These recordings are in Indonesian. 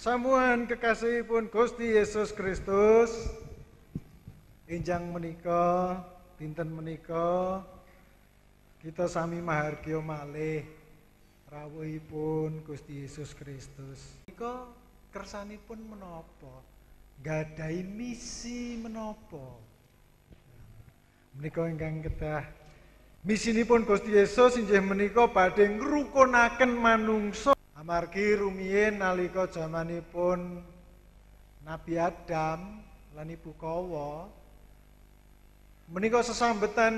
Samuan kekasihipun Gusti Yesus Kristus, enjang menika, dinten menika kita sami mahargya malih rawuhipun Gusti Yesus Kristus. Menika kersanipun menapa? Gadahi misi menapa? Menika ingkang kedah misinipun Gusti Yesus inggih menika badhe ngrukunaken manungsa. Amargi rumiyin nalika jamanipun Nabi Adam lan Ibu Kawa menika sesambetan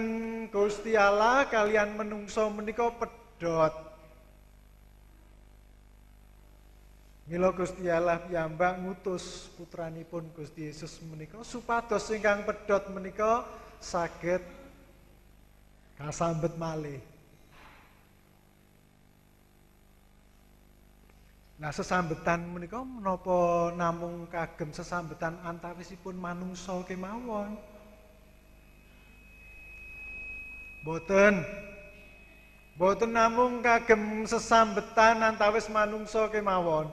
Gusti Allah kalian menungso menika pedhot. Mila Gusti Allah piyambak ngutus putranipun Gusti Yesus menika supados ingkang pedhot menika saged kasambet malih. Nah, sesambetan menika menapa namung kagem sesambetan antawisipun manungsa kemawon? Boten namung kagem sesambetan antawis manungsa kemawon.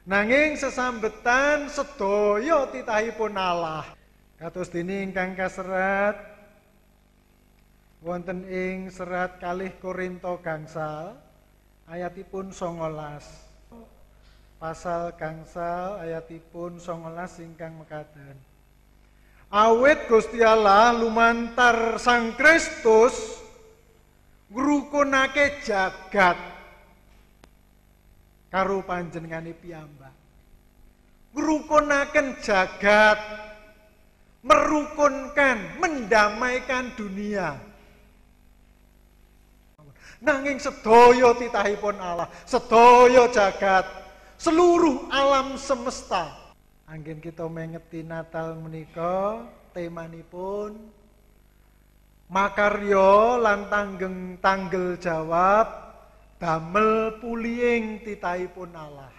Nanging sesambetan sedaya titahipun Allah. Kados dene ingkang kaserat wonten ing serat kalih Korinto gangsal ayatipun 19. Pasal gangsal ayatipun 19 ingkang mekaten. Awit Gusti Allah lumantar Sang Kristus ngrukunake jagat karo panjenengane piyambak. Ngrukunaken jagat, merukunkan, mendamaikan dunia. Nanging sedaya titahipun Allah, sedaya jagat, seluruh alam semesta. Anggen kita mengeti Natal menika temanipun makarya lan tanggel jawab damel pulihing titahipun Allah.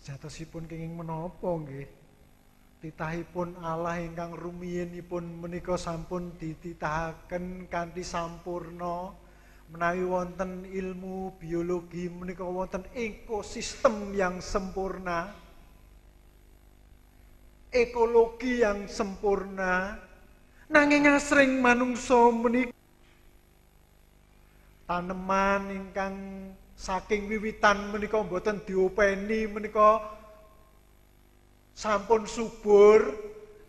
Sejatosipun kenging menapa nggih? Titahipun Allah ingkang rumiyinipun menika sampun dititahaken kanthi sampurna. Menawi wonten ilmu biologi menika wonten ekosistem yang sempurna, ekologi yang sempurna. Nanging asring manungsa menika taneman ingkang saking wiwitan menika boten diopeni menika sampun subur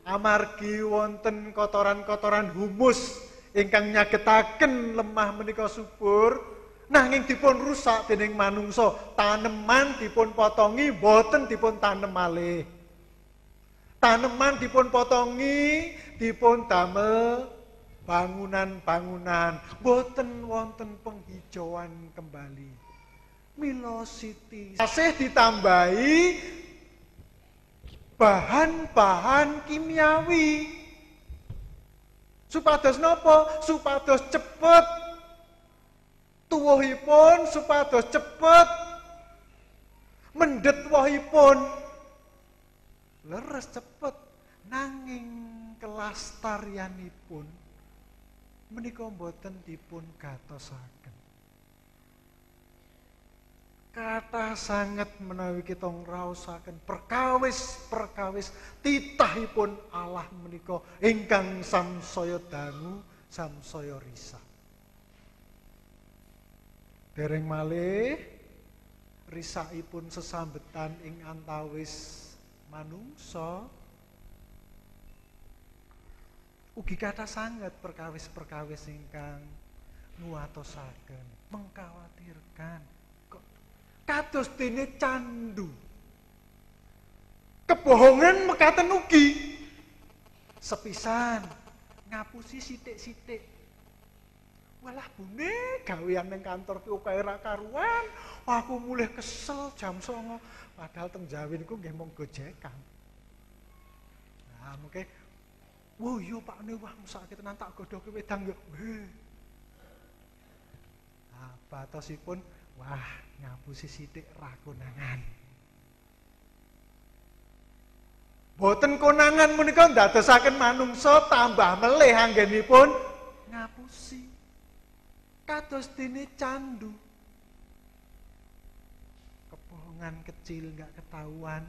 amargi wonten kotoran-kotoran humus ingkang nyagetaken lemah menika subur, nanging dipun rusak dening manungsa. Taneman dipun potongi, boten dipun tanem malih. Taneman dipun potongi, dipun damel bangunan-bangunan, boten wonten penghijauan kembali. Mila siti tasih ditambahi bahan-bahan kimiawi. Supados napa? Supados cepet tuwuhipun, supados cepet mendhet wohipun. Leres cepet, nanging kelastarianipun menika boten dipun gatosaken. Kathah sanget menawi kita ngraosaken perkawis-perkawis titahipun Allah menika ingkang samsaya dangu, samsaya risa. Dereng malih risakipun sesambetan ing antawis manungsa ugi kathah sanget perkawis-perkawis ingkang nguatosaken, mengkhawatirkan. Kados dene candu. Kebohongan mekaten ugi. Sepisan ngapusi sithik-sithik. Walah bune gawean ning kantor ki oke ora karuan. Aku mulih kesel jam 09.00 padahal teng Jawi niku nggih mung gojekan. Nah, mengke wo yo Pak ne wah mesake tenan tak godhoke wedang yo. Nah, batosipun wah ngapusi sithik ra konangan. Boten konangan menika ndadosaken manungsa tambah melih anggenipun ngapusi. Kados dene candu. kebohongan kecil nggak ketahuan,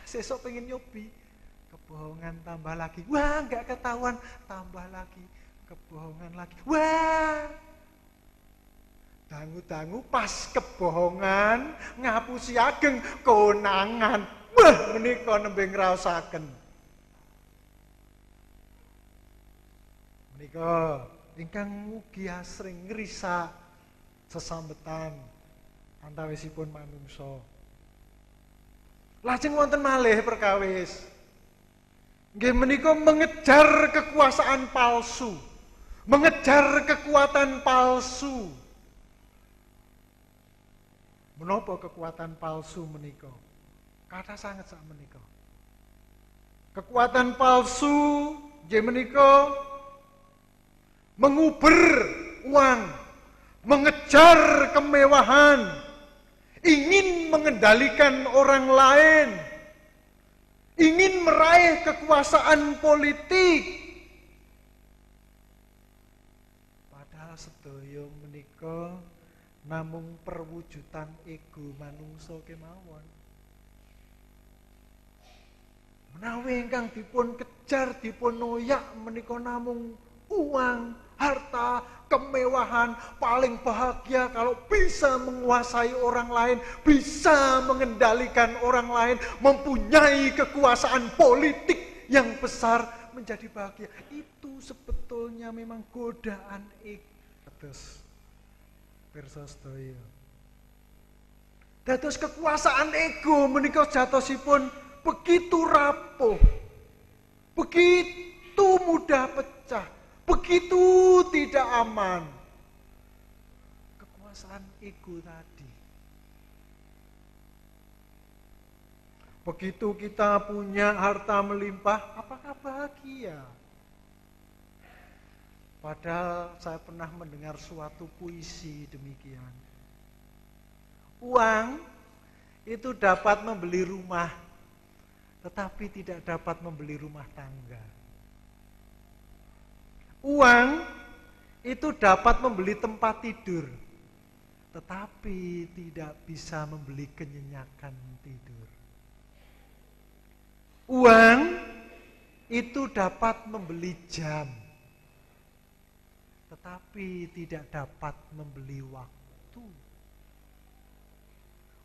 sesok pengen nyobi, kebohongan tambah lagi, wah nggak ketahuan, tambah lagi, kebohongan lagi, wah dangu-dangu pas kebohongan ngapusi ageng konangan, wah menika nembe ngraosaken. Menika ingkang mugi asring ngrisak sesambetan antawisipun manungsa. Lajeng wonten malih perkawis nggih menika mengejar kekuasaan palsu, mengejar kekuatan palsu. Menapa kekuatan palsu menika? Kata sanget sak menika. Kekuatan palsu nggih menika menguber uang, mengejar kemewahan, ingin mengendalikan orang lain, ingin meraih kekuasaan politik. Padahal sedaya menika namung perwujudan ego manungsa kemawon. Menawi ingkang dipun kejar, dipun noyak menika namung uang, harta, kemewahan, paling bahagia kalau bisa menguasai orang lain, bisa mengendalikan orang lain, mempunyai kekuasaan politik yang besar, menjadi bahagia. Itu sebetulnya memang godaan ego. Pirsa sedaya. Dados kekuasaan ego menika jatosipun begitu rapuh, begitu mudah pecah, begitu tidak aman. Kekuasaan ego tadi. Begitu kita punya harta melimpah, apakah bahagia? Padahal saya pernah mendengar suatu puisi demikian. Uang itu dapat membeli rumah, tetapi tidak dapat membeli rumah tangga. Uang itu dapat membeli tempat tidur, tetapi tidak bisa membeli kenyenyakan tidur. Uang itu dapat membeli jam, tetapi tidak dapat membeli waktu.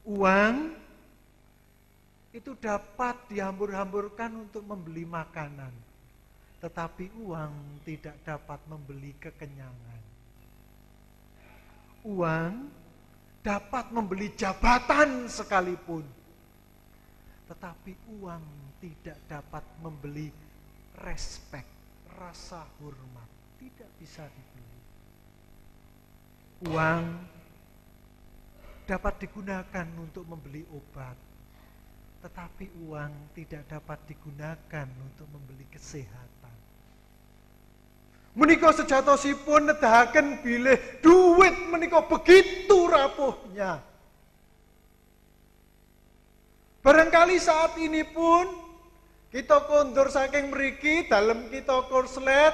Uang itu dapat dihambur-hamburkan untuk membeli makanan, tetapi uang tidak dapat membeli kekenyangan. Uang dapat membeli jabatan sekalipun, tetapi uang tidak dapat membeli respek, rasa hormat. Tidak bisa dibeli. Uang dapat digunakan untuk membeli obat, tetapi uang tidak dapat digunakan untuk membeli kesehatan. Menika sejatosipun nedahaken bilih duit menika begitu rapuhnya. Barangkali saat ini pun kita kondur saking mriki dalem kita korslet,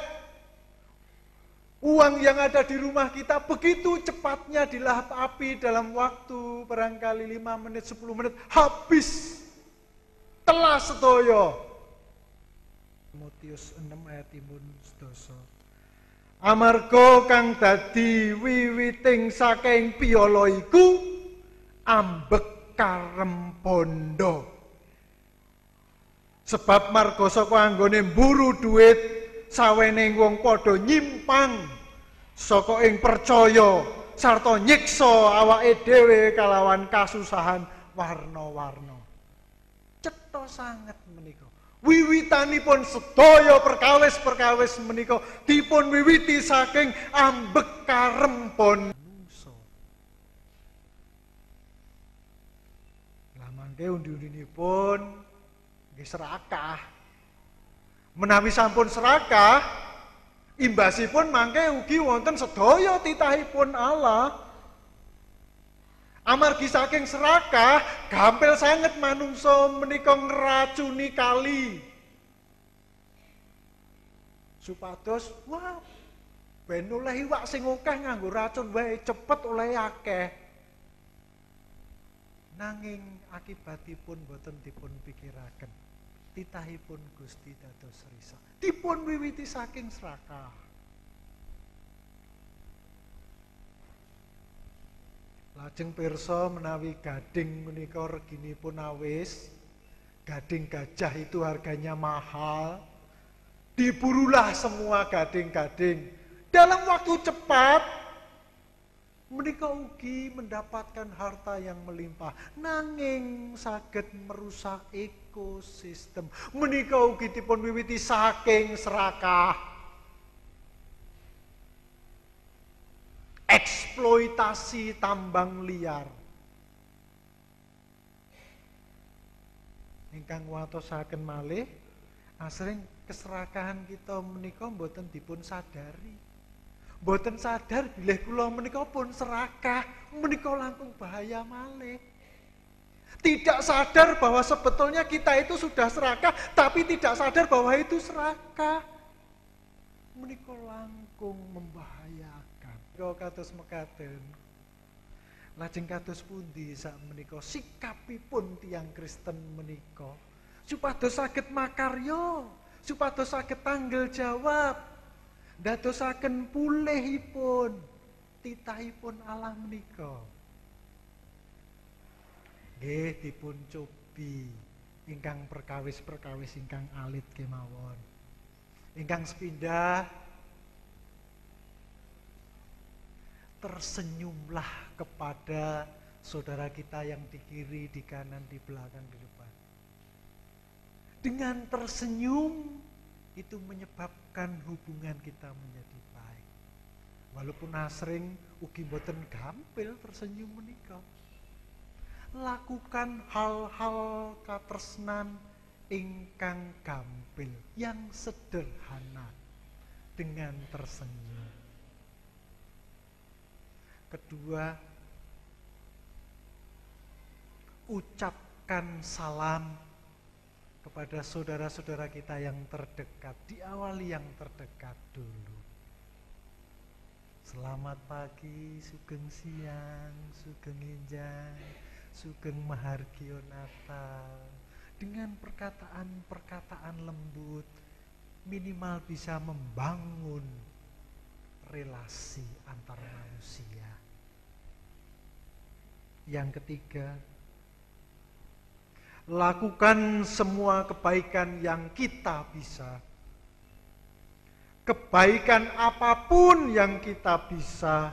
uang yang ada di rumah kita begitu cepatnya dilahap api dalam waktu barangkali 5 menit, 10 menit, habis. Telah sedaya. Timotius 6 ayat 11. Amarga kang dadi wiwiting saking piyala iku ambek karem bondo. Sebab marga saka anggone mburu duit sawening wong padha nyimpang saka ing percaya sarta nyiksa awake dhewe kalawan kasusahan warna-warna. Cetha sanget menika. Wiwitanipun sedaya perkawis-perkawis menika dipun wiwiti saking ambek karempon manungsa. Lah mangke undi-undinipun nggih serakah. Menawi sampun serakah, imbasipun mangke ugi wonten sedaya titahipun Allah. Amargi saking serakah, gampil sanget manungsa menika ngracuni kali. Supados, wah, ben oleh iwak sing akeh nganggo racun wae cepet oleh akeh. Nanging akibatipun boten dipun pikiraken. Titahipun Gusti dados risa. Dipun wiwiti saking serakah. Lajeng pirsa menawi gading menika reginipun awis, gading gajah itu harganya mahal. Diburulah semua gading-gading. Dalam waktu cepat menika ugi mendapatkan harta yang melimpah, nanging saged merusak ekosistem. Menika ugi dipun wiwiti saking serakah. Eksploitasi tambang liar. Ingkang watosaken malih asring keserakahan kita menika mboten dipun sadari. Mboten sadar bilih kula menika pun serakah, menika langkung bahaya malih. Tidak sadar bahwa sebetulnya kita itu sudah serakah, tapi tidak sadar bahwa itu serakah. Menika langkung membahayakan. Kula kados mekaten. Lajeng kados pundi sak menika sikapipun tiyang Kristen menika supados saged makarya, supados saged tanggel jawab, dadosaken pulihipun titahipun Allah menika. Nggih dipun cobi ingkang perkawis-perkawis ingkang alit kemawon. Ingkang sepindah tersenyumlah kepada saudara kita yang di kiri, di kanan, di belakang, di depan. Dengan tersenyum itu menyebabkan hubungan kita menjadi baik. Walaupun asring ugi boten gampil tersenyum menika. Lakukan hal-hal katresnan ingkang gampil, yang sederhana dengan tersenyum. Kedua, ucapkan salam kepada saudara-saudara kita yang terdekat. Diawali yang terdekat dulu. Selamat pagi, sugeng siang, sugeng enjang, sugeng mahargyo Natal. Dengan perkataan-perkataan lembut, minimal bisa membangun relasi antar manusia. Yang ketiga, lakukan semua kebaikan yang kita bisa. Kebaikan apapun yang kita bisa,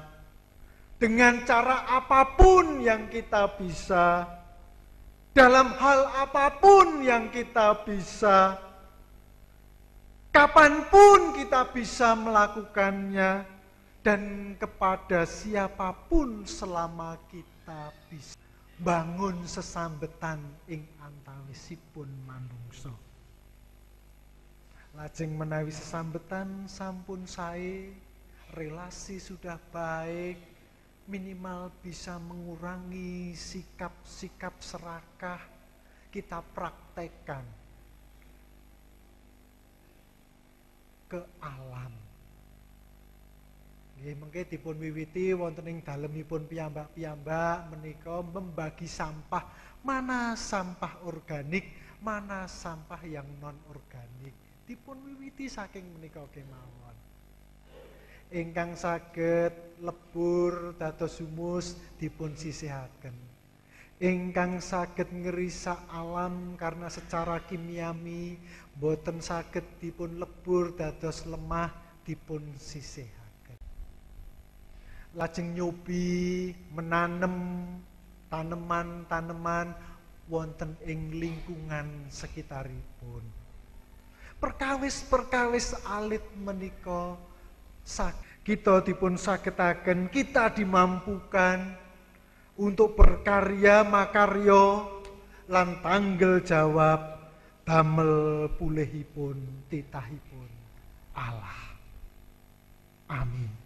dengan cara apapun yang kita bisa, dalam hal apapun yang kita bisa, kapanpun kita bisa melakukannya, dan kepada siapapun selama kita bisa. Bangun sesambetan ing antawisipun manungsa. Lajeng menawi sesambetan sampun sae, relasi sudah baik, minimal bisa mengurangi sikap-sikap serakah, kita praktekkan ke alam. Nggih mengke dipun wiwiti wonten ing dalemipun piyambak-piyambak menika membagi sampah, mana sampah organik, mana sampah yang non organik. Dipun wiwiti saking menika kemawon. Ingkang saged lebur dados humus dipun sisihaken. Ingkang saged ngerisak alam karena secara kimiawi boten saged dipun lebur dados lemah dipun sisihaken. Lajeng nyobi menanem taneman-taneman wonten ing lingkungan sekitaripun. Perkawis-perkawis alit menika kita dipun sagetaken, kita dimampukan untuk berkarya makarya lan tanggel jawab damel pulihipun titahipun Allah. Amin.